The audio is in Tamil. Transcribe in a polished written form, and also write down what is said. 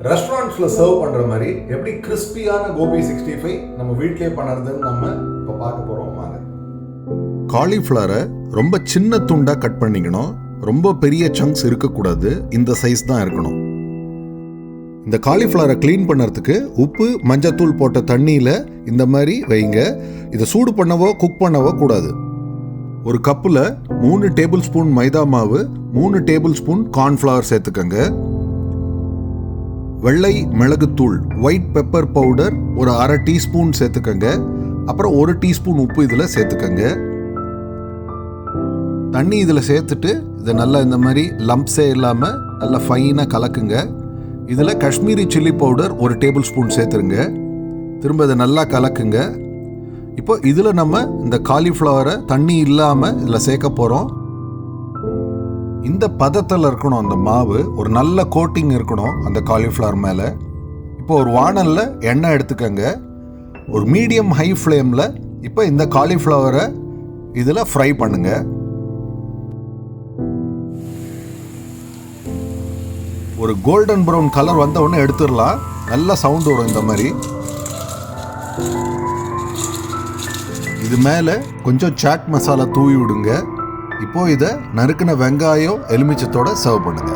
ரெஸ்டாரண்ட்ஸில் சர்வ் பண்ணுற மாதிரி எப்படி கிறிஸ்பியான கோபி-65 நம்ம வீட்டிலே பண்ணுறதுன்னு நம்ம இப்போ பார்க்க போகிறோம். வாங்க. காலிஃப்ளவரை ரொம்ப சின்ன துண்டாக கட் பண்ணிக்கணும். ரொம்ப பெரிய சங்க்ஸ் இருக்கக்கூடாது. இந்த சைஸ் தான் இருக்கணும். இந்த காலிஃப்ளவரை க்ளீன் பண்ணுறதுக்கு உப்பு மஞ்சத்தூள் போட்ட தண்ணியில் இந்த மாதிரி வைங்க. இதை சூடு பண்ணவோ குக் பண்ணவோ கூடாது. ஒரு கப்பில் 3 டேபிள் ஸ்பூன் மைதா மாவு, 3 டேபிள் ஸ்பூன் கார்ன்ஃப்ளவர் சேர்த்துக்கங்க. வெள்ளை மிளகுத்தூள் ஒயிட் பெப்பர் பவுடர் ஒரு 1/2 டீஸ்பூன் சேர்த்துக்கங்க. அப்புறம் 1 டீஸ்பூன் உப்பு இதில் சேர்த்துக்கங்க. தண்ணி இதில் சேர்த்துட்டு இதை நல்லா இந்த மாதிரி லம்ப்ஸே இல்லாமல் நல்லா ஃபைனாக கலக்குங்க. இதில் Kashmiri chilli powder 1 table spoon சேர்த்துருங்க. திரும்ப இதை நல்லா கலக்குங்க. இப்போ இதில் நம்ம இந்த காலிஃப்ளவரை தண்ணி இல்லாமல் இதில் சேர்க்க போகிறோம். இந்த பதத்தில் இருக்கணும் அந்த மாவு. ஒரு நல்ல கோட்டிங் இருக்கணும் அந்த காலிஃப்ளவர் மேலே. இப்போ ஒரு வாணலில் எண்ணெய் எடுத்துக்கங்க. ஒரு மீடியம் ஹை ஃப்ளேமில் இப்போ இந்த காலிஃப்ளவரை இதில் ஃப்ரை பண்ணுங்க. ஒரு கோல்டன் ப்ரௌன் கலர் வந்த உடனே எடுத்துடலாம். நல்ல சவுண்ட் வரும் இந்த மாதிரி. இது மேலே கொஞ்சம் சாட் மசாலா தூவி விடுங்க. இப்போ இதை நறுக்கின வெங்காயம் எலுமிச்சத்தோட சர்வ் பண்ணுங்க.